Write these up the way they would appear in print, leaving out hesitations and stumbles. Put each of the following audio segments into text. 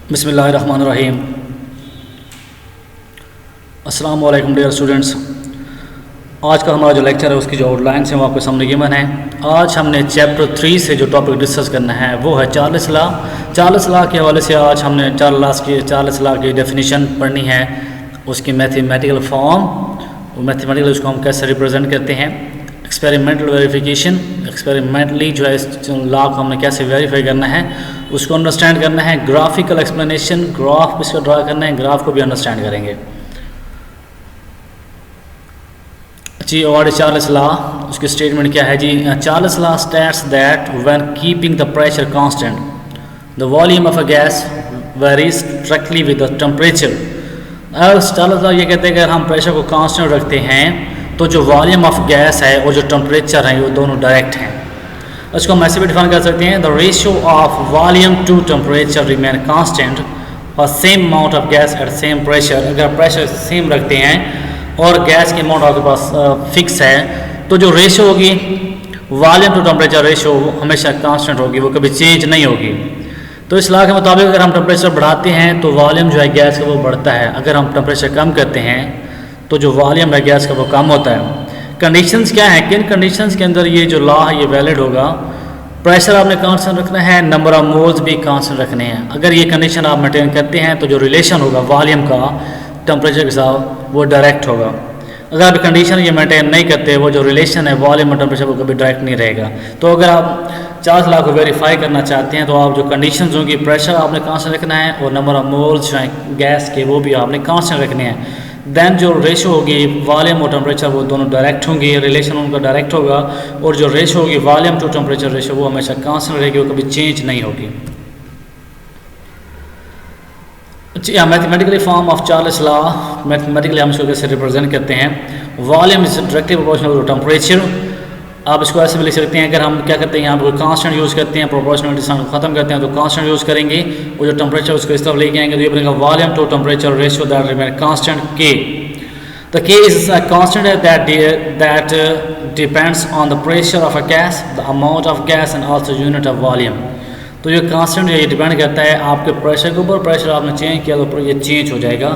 बिस्मिल्लाहिर्रहमानिर्रहीम। अस्सलाम वालेकुम डियर स्टूडेंट्स। आज का हमारा जो लेक्चर है उसकी जो आउटलाइंस है वो आपके सामने गिवन है। आज हमने चैप्टर 3 से जो टॉपिक डिस्कस करना है वो है चार्ल्स लॉ। चार्ल्स लॉ के हवाले से आज हमने चार्ल्स लॉ की डेफिनेशन पढ़नी है, उसकी मैथमेटिकल फॉर्म, मैथमेटिकल उसको हम कैसे रिप्रेजेंट करते हैं, एक्सपेरिमेंटल वेरिफिकेशन, एक्सपेरिमेंटली जो है इस लॉ को हमने कैसे वेरीफाई करना है उसको अंडरस्टैंड करना है, ग्राफिकल एक्सप्लेनेशन, ग्राफ इसका ड्रा करना है, ग्राफ को भी अंडरस्टैंड करेंगे। जी और चार्ल्स लॉ, उसकी स्टेटमेंट क्या है जी? Charles law states that when keeping the pressure constant the volume of a gas varies strictly with the temperature. Charles law ये कहते हैं कि अगर हम प्रेशर को कांस्टेंट रखते हैं तो जो वॉल्यूम ऑफ गैस है और जो टेम्परेचर है वो दोनों डायरेक्ट हैं। इसको हम ऐसे भी डिफाइन कर सकते हैं, the ratio of volume to temperature remain constant और same amount of gas at same pressure. अगर प्रेशर सेम रखते हैं और गैस की अमाउंट आपके पास फिक्स है तो जो रेशियो होगी वॉल्यूम टू टेम्परेचर रेशियो हमेशा कांस्टेंट होगी, वो कभी चेंज नहीं होगी। तो इस लॉ के मुताबिक अगर हम टेम्परेचर बढ़ाते हैं तो वॉल्यूम जो है गैस का वो बढ़ता है, अगर हम टेम्परेचर कम करते हैं तो जो वॉल्यूम है गैस का वो कम होता है। कंडीशंस क्या है, किन कंडीशंस के अंदर ये जो लॉ है ये वैलिड होगा? प्रेशर आपने कांस्टेंट रखना है, नंबर ऑफ मोल्स भी कांस्टेंट रखने हैं। अगर ये कंडीशन आप मेंटेन करते हैं तो जो रिलेशन होगा वॉल्यूम का टेम्परेचर के साथ वो डायरेक्ट होगा। अगर आप कंडीशन ये मेंटेन नहीं करते, वो जो रिलेशन है वॉल्यूम और टेम्परेचर वो कभी डायरेक्ट नहीं रहेगा। तो अगर आप चार्ल्स लॉ को वेरीफाई करना चाहते हैं तो आप जो कंडीशंस होंगी, प्रेशर आपने कांस्टेंट रखना है और नंबर ऑफ मोल्स जो हैं गैस के वो भी आपने कांस्टेंट रखने हैं। देन जो रेशो होगी वॉल्यूम और टेम्परेचर वो दोनों डायरेक्ट होंगी, रिलेशन उनका डायरेक्ट होगा और जो रेशो होगी वॉल्यूम टू टेम्परेचर रेशो वो हमेशा कांस्टेंट रहेगी, वो कभी चेंज नहीं होगी। Mathematically form of Charles law, mathematically हम इसको कैसे रिप्रेजेंट करते हैं? Volume is directly proportional to temperature. आप इसको ऐसे भी लिख सकते हैं, अगर हम क्या करते हैं यहाँ पर कांस्टेंट यूज़ करते हैं, प्रोपोर्शनलिटी साइन को खत्म करते हैं तो कांस्टेंट यूज़ करेंगे और जो टेम्परेचर उसको इस तरफ लेके आएंगे तो ये बनेगा volume to temperature ratio that remain constant K. The K is a constant that depends on the pressure of a gas, the amount of gas and also unit of volume. तो ये कांस्टेंट ये depend करता है आपके pressure के ऊपर। Pressure आपने change किया तो ये चेंज हो जाएगा।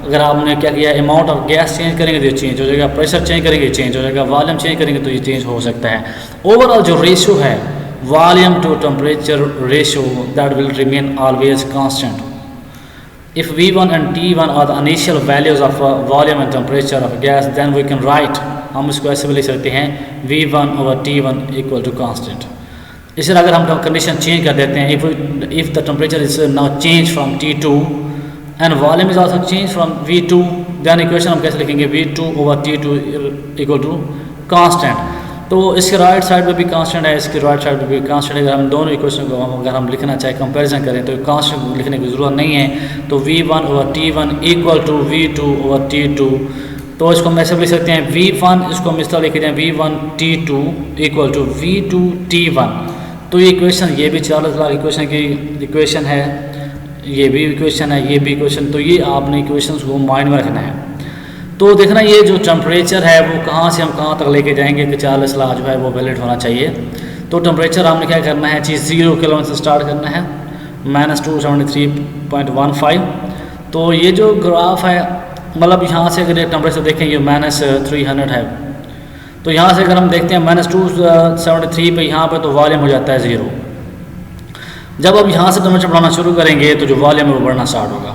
अगर आपने क्या किया अमाउंट ऑफ गैस चेंज करेंगे तो ये चेंज हो जाएगा, प्रेशर चेंज करेंगे चेंज हो जाएगा, वॉल्यूम चेंज करेंगे तो ये चेंज हो सकता है। ओवरऑल जो रेशियो है volume to temperature ratio that will remain always constant. If V1 and T1 are the initial values of volume and temperature of a gas, then we can write, हम इसको ऐसे भी लिख सकते हैं V1 over T1 equal to constant। इस तरह अगर हम कंडीशन चेंज कर देते हैं, if the temperature is now change from T2 and volume is also change from V2, then equation हम कैसे लिखेंगे V2 over T2 equal to constant. तो इसके राइट साइड पे भी कांस्टेंट है, इसके राइट साइड पे भी कांस्टेंट है। अगर हम दोनों इक्वेशन को अगर हम लिखना चाहे कंपैरिजन करें तो कांस्टेंट लिखने की ज़रूरत नहीं है। तो V1 over T1 equal to V2 over T2, तो इसको हम ऐसे लिख सकते हैं V1, इसको हम इस तरह लिख दें V1 T2 equal to V2 T1। तो ये इक्वेशन, ये भी चार्ल्स लॉ इक्वेशन की इक्वेशन है, ये भी इक्वेशन है, ये भी इक्वेशन। तो ये आपने इक्वेशंस को माइंड में रखना है। तो देखना ये जो टेम्परेचर है वो कहाँ से हम कहाँ तक लेके जाएंगे कि चार्ल्स लॉ जो है वो वैलिड होना चाहिए। तो टेम्परेचर हमने क्या करना है चीज़ 0 केल्विन से स्टार्ट करना है, -273.15। तो ये जो ग्राफ है मतलब यहाँ से अगर टेम्परेचर देखें ये -300 है, तो यहाँ से अगर हम देखते हैं -273 पे यहाँ पे तो वॉल्यूम हो जाता है 0। जब अब यहाँ से टेम्परेचर बढ़ाना शुरू करेंगे तो जो वॉल्यूम है वो बढ़ना स्टार्ट होगा,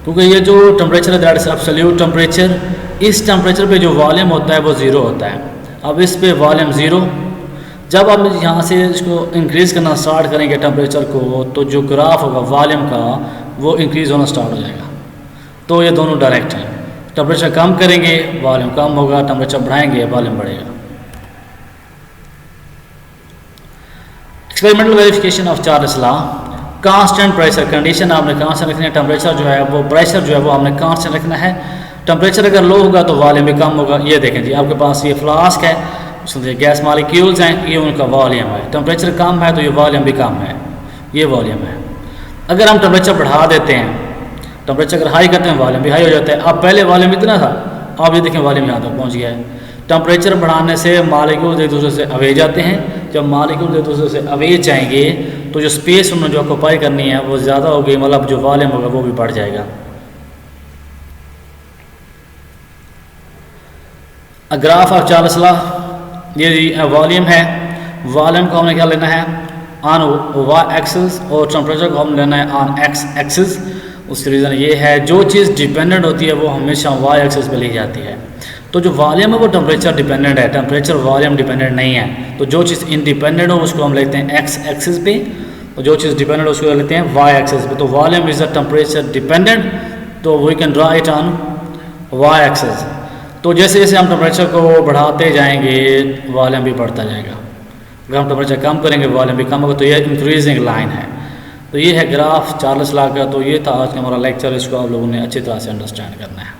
क्योंकि ये जो टेम्परेचर है दैट इज एब्सोल्यूट टेम्परेचर। इस टेम्परेचर पे जो वॉल्यूम होता है वो 0 होता है। अब इस पे वॉल्यूम 0, जब आप यहाँ से इसको इंक्रीज़ करना स्टार्ट करेंगे टेम्परेचर को तो जो ग्राफ होगा वॉल्यूम का वो इंक्रीज़ होना स्टार्ट हो जाएगा। तो ये दोनों डायरेक्ट हैं। टेम्परेचर कम करेंगे वॉल्यूम कम होगा, टेम्परेचर बढ़ाएंगे वॉल्यूम बढ़ेगा। Experimental verification of Charles law, constant pressure condition आपने कांस्टेंट रखनी है, टेम्परेचर जो है वो प्रेशर जो है वो हमने कांस्टेंट रखना है। टेम्परेचर अगर लो होगा तो वॉल्यूम भी कम होगा। ये देखें जी आपके पास ये फ्लास्क है, उसमें गैस मालिक्यूल्स हैं, ये उनका वॉल्यूम है। टेम्परेचर कम है तो ये वॉल्यूम भी कम है, ये वॉल्यूम है। अगर हम टेम्परेचर बढ़ा देते हैं, टेम्परेचर अगर हाई करते हैं वॉल्यूम भी हाई हो जाता है। अब पहले वॉल्यूम इतना था, अब ये देखें वॉल्यूम यहाँ तक पहुँच गया है। टेम्परेचर बढ़ाने से मालिक्यूल्स एक दूसरे से अवे जाते हैं। जब मालिक्यूल्स एक दूसरे से अवे जाएंगे तो जो स्पेस उन्होंने जो ऑक्यूपाई करनी है वो ज़्यादा होगी, मतलब जो वॉल्यूम होगा वो भी बढ़ जाएगा। ग्राफ ऑफ चार्ल्स लॉ, ये वॉल्यूम है, वॉल्यूम को हमने क्या लेना है ऑन वाई एक्सिस और टेम्परेचर को हम लेना है ऑन एक्स एक्सिस। उसकी रीज़न ये है जो चीज़ डिपेंडेंट होती है वो हमेशा वाई एक्सिस पे ली जाती है। तो जो वॉल्यूम है वो टेम्परेचर डिपेंडेंट है, टेम्परेचर वॉल्यूम डिपेंडेंट नहीं है। तो जो चीज़ इंडिपेंडेंट हो उसको हम लेते हैं एक्स एक्सिस पे, और जो चीज़ डिपेंडेंट हो उसको लेते हैं वाई एक्सिस पे। तो volume is a temperature dependent, तो we can draw it on y axis. तो जैसे जैसे हम टेम्परेचर को बढ़ाते जाएंगे वॉल्यूम भी बढ़ता जाएगा, अगर हम टेम्परेचर कम करेंगे वॉल्यूम भी कम होगा। तो ये इंक्रीजिंग लाइन है। तो ये है ग्राफ चार्ल्स लॉ का। तो ये था आज का हमारा लेक्चर, इसको आप लोगों ने अच्छी तरह से अंडरस्टैंड करना है।